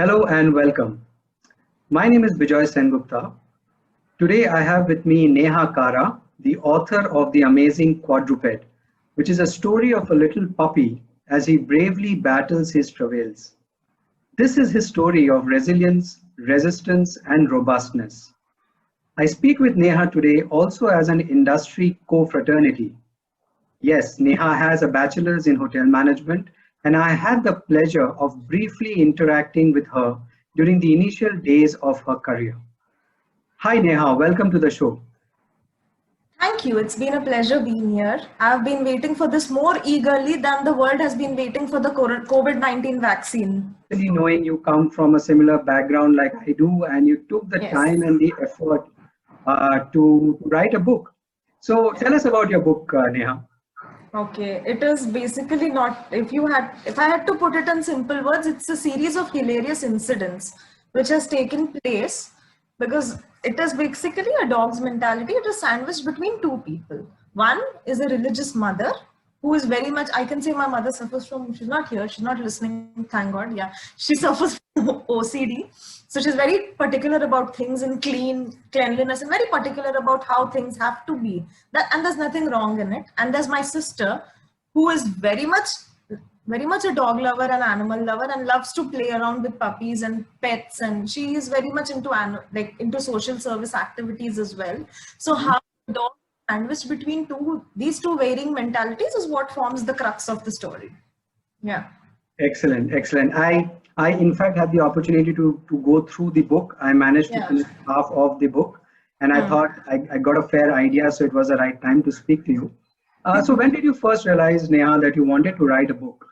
Hello and welcome. My name is Bijoy Sengupta. Today I have with me Neha Karra, the author of The Amazing Quadruped, which is a story of a little puppy as he bravely battles his travails. This is his story of resilience, resistance, and robustness. I speak with Neha today also as an industry co-fraternity. Yes, Neha has a bachelor's in hotel management, and I had the pleasure of briefly interacting with her during the initial days of her career. Hi, Neha, welcome to the show. Thank you. It's been a pleasure being here. I've been waiting for this more eagerly than the world has been waiting for the COVID-19 vaccine. Knowing you come from a similar background like I do, and you took the Yes. time and the effort to write a book. So tell us about your book, Neha. Okay. It is basically not, if I had to put it in simple words, it's a series of hilarious incidents which has taken place because it is basically a dog's mentality. It is sandwiched between two people. One is a religious mother who is very much, I can say my mother suffers from, she's not here, she's not listening, thank God. Yeah, she suffers from OCD. So she's very particular about things in cleanliness and very particular about how things have to be. And there's nothing wrong in it. And there's my sister who is very much a dog lover and animal lover and loves to play around with puppies and pets, and she is very much into into social service activities as well. So how dog sandwiched between these two varying mentalities is what forms the crux of the story. Yeah. Excellent, excellent. I in fact had the opportunity to go through the book. I managed to Yeah. finish half of the book, and I thought I got a fair idea, so it was the right time to speak to you. So when did you first realize, Neha, that you wanted to write a book?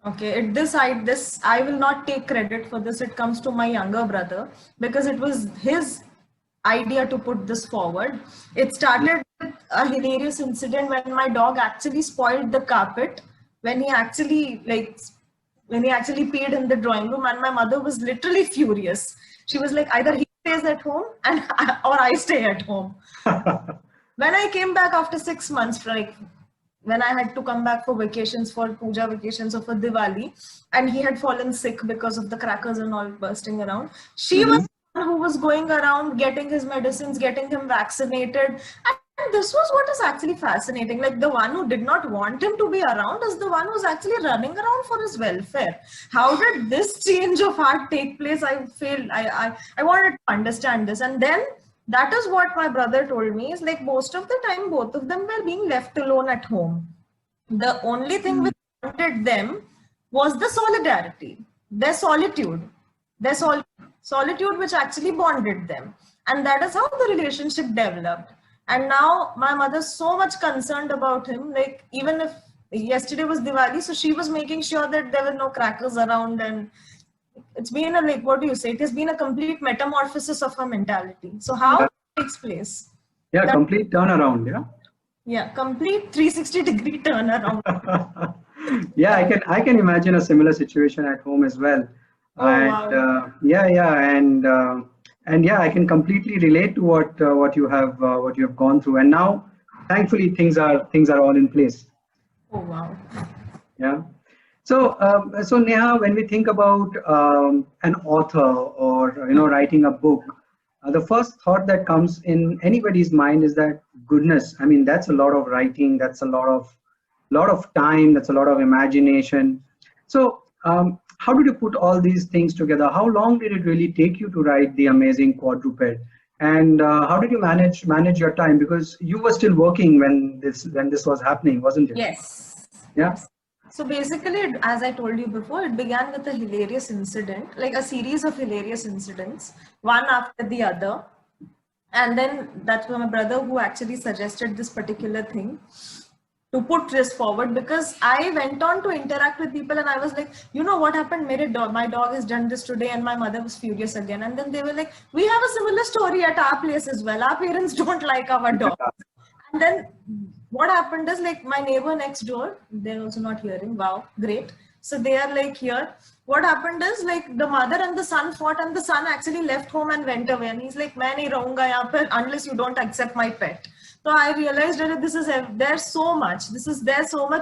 Okay, this I will not take credit for this. It comes to my younger brother because it was his idea to put this forward. It started with a hilarious incident when my dog actually spoiled the carpet when he actually peed in the drawing room, and my mother was literally furious. She was like, either he stays at home or I stay at home. When I came back after 6 months, when I had to come back for vacations, for puja vacations or for Diwali, and he had fallen sick because of the crackers and all bursting around, she was the one who was going around getting his medicines, getting him vaccinated. And this was what is actually fascinating. Like, the one who did not want him to be around is the one who's actually running around for his welfare. How did this change of heart take place? I wanted to understand this. And then that is what my brother told me, is like most of the time both of them were being left alone at home. The only thing which bonded them was the solidarity, their solitude, solitude which actually bonded them. And that is how the relationship developed. And now my mother's so much concerned about him. Like, even if yesterday was Diwali, so she was making sure that there were no crackers around, and it's been what do you say? It has been a complete metamorphosis of her mentality. So how it takes place? Yeah, complete turnaround. Yeah. Yeah, complete 360-degree turnaround. Yeah, I can imagine a similar situation at home as well. Oh, And wow. and yeah, I can completely relate to what you have gone through. And now, thankfully, things are all in place. Oh, wow. Yeah. So Neha, when we think about an author or writing a book, the first thought that comes in anybody's mind is that, goodness, I mean, that's a lot of writing, that's a lot of time, that's a lot of imagination. So how did you put all these things together? How long did it really take you to write The Amazing Quadruped? And how did you manage your time? Because you were still working when this was happening, wasn't it? Yes. Yeah. So basically, as I told you before, it began with a hilarious incident, like a series of hilarious incidents, one after the other. And then that's my brother who actually suggested this particular thing to put this forward, because I went on to interact with people and I was like, you know what happened? My dog has done this today, and my mother was furious again. And then they were like, we have a similar story at our place as well. Our parents don't like our dog. And then what happened is, like, my neighbor next door, they're also not hearing. Wow, great. So they are like here. What happened is, like, the mother and the son fought, and the son actually left home and went away. And he's like, "Main nahi rahunga yahan par unless you don't accept my pet." So I realized that there's so much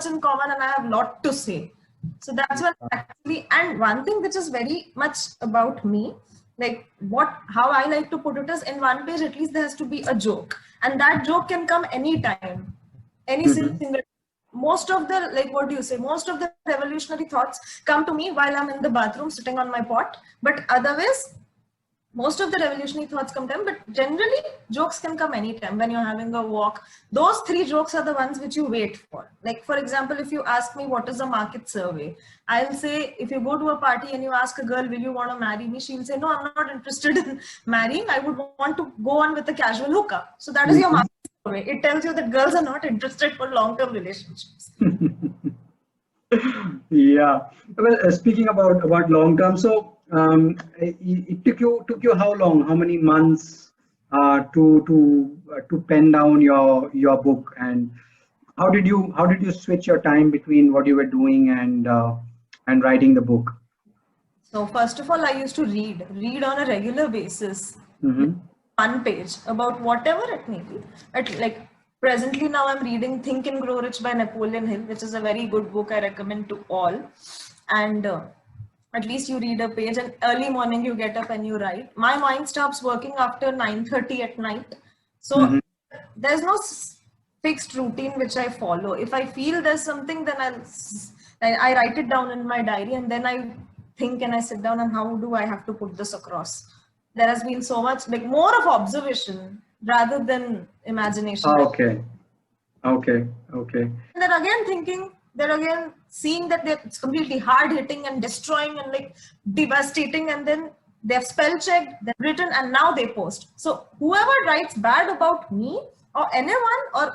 in common, and I have a lot to say. So that's what actually, and one thing which is very much about me, like how I like to put it is, in one page at least there has to be a joke, and that joke can come anytime, any Mhm. single. Most of the, like, what do you say? Most of the revolutionary thoughts come to me while I'm in the bathroom sitting on my pot, but otherwise most of the revolutionary thoughts come time, but generally jokes can come anytime when you're having a walk. Those three jokes are the ones which you wait for. Like, for example, if you ask me what is a market survey, I'll say, if you go to a party and you ask a girl, will you want to marry me, she'll say, no, I'm not interested in marrying, I would want to go on with a casual hookup. So that is your Mhm. market survey. It tells you that girls are not interested for long-term relationships. Yeah. Well, speaking about long term, so it took you how long? How many months to pen down your book, and how did you switch your time between what you were doing and writing the book? So first of all, I used to read on a regular basis, like Mm-hmm. one page about whatever it may be. Like presently now I'm reading Think and Grow Rich by Napoleon Hill, which is a very good book I recommend to all. And at least you read a page, and early morning you get up and you write. My mind stops working after 9:30 at night. So Mm-hmm. there's no fixed routine which I follow. If I feel there's something, then I write it down in my diary, and then I think and I sit down and how do I have to put this across. There has been so much, like, more of observation rather than imagination. Okay. Okay. Okay. And then again thinking, then again seeing that it's completely hard hitting and destroying and like devastating, and then they've spell checked, they've written, and now they post. So whoever writes bad about me or anyone, or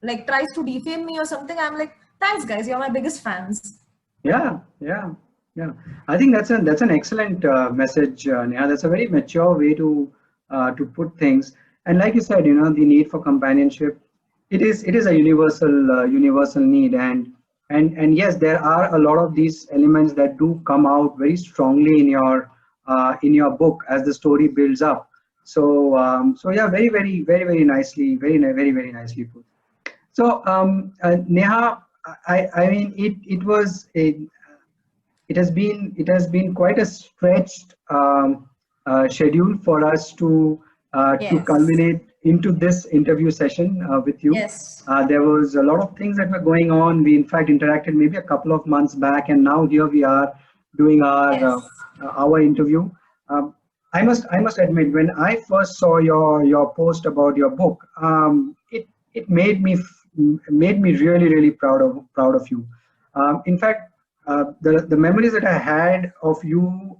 like tries to defame me or something, I'm like, thanks guys, you're my biggest fans. Yeah, yeah, yeah. I think that's an excellent message, Neha. That's a very mature way to put things. And like you said, the need for companionship, it is a universal need. And yes, there are a lot of these elements that do come out very strongly in your book as the story builds up. So yeah, very very very very nicely, very very nicely put. So, Neha, I mean, it has been quite a stretched schedule for us to Yes. culminate into this interview session with you. Yes. There was a lot of things that were going on. We in fact interacted maybe a couple of months back, and now here we are doing Yes. our interview. Um, I must admit, when I first saw your post about your book, it made me really really proud of you. In fact, the memories that I had of you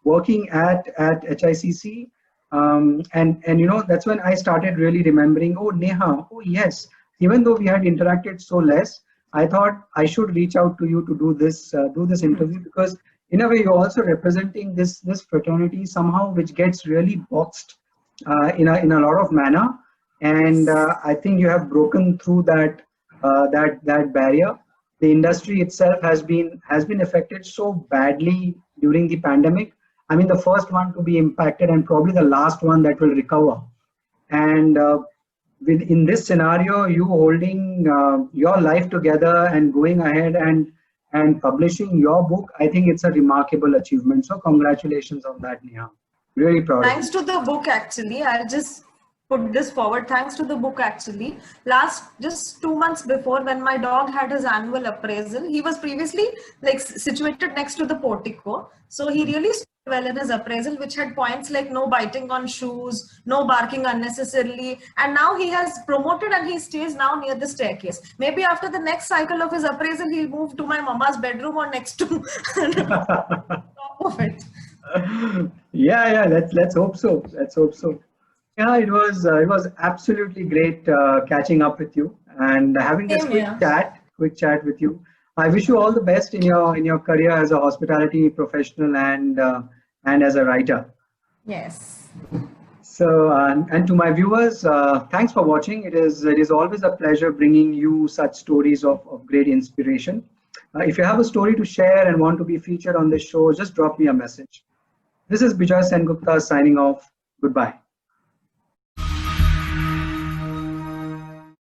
working at HICC, and that's when I started really remembering. Oh, Neha. Oh, yes. Even though we had interacted so less, I thought I should reach out to you to do this interview, because in a way you're also representing this fraternity somehow, which gets really boxed in a lot of manner. And I think you have broken through that barrier. The industry itself has been affected so badly during the pandemic. I mean, the first one to be impacted and probably the last one that will recover. And in this scenario, you holding your life together and going ahead and publishing your book, I think it's a remarkable achievement. So congratulations on that, Neha. Really proud of Thanks you. to the book, actually, I'll just put this forward. Thanks to the book, actually, just 2 months before, when my dog had his annual appraisal, he was previously like situated next to the portico. So he really scored well in his appraisal, which had points like no biting on shoes, no barking unnecessarily. And now he has promoted and he stays now near the staircase. Maybe after the next cycle of his appraisal, he'll move to my mama's bedroom or next to top of it. Yeah, yeah. Let's hope so. Let's hope so. Yeah, it was absolutely great catching up with you and having this Same quick here. chat with you. I wish you all the best in your career as a hospitality professional and as a writer. Yes. So, and to my viewers, thanks for watching. It is always a pleasure bringing you such stories of great inspiration. If you have a story to share and want to be featured on this show, just drop me a message. This is Bijay Sengupta signing off. Goodbye.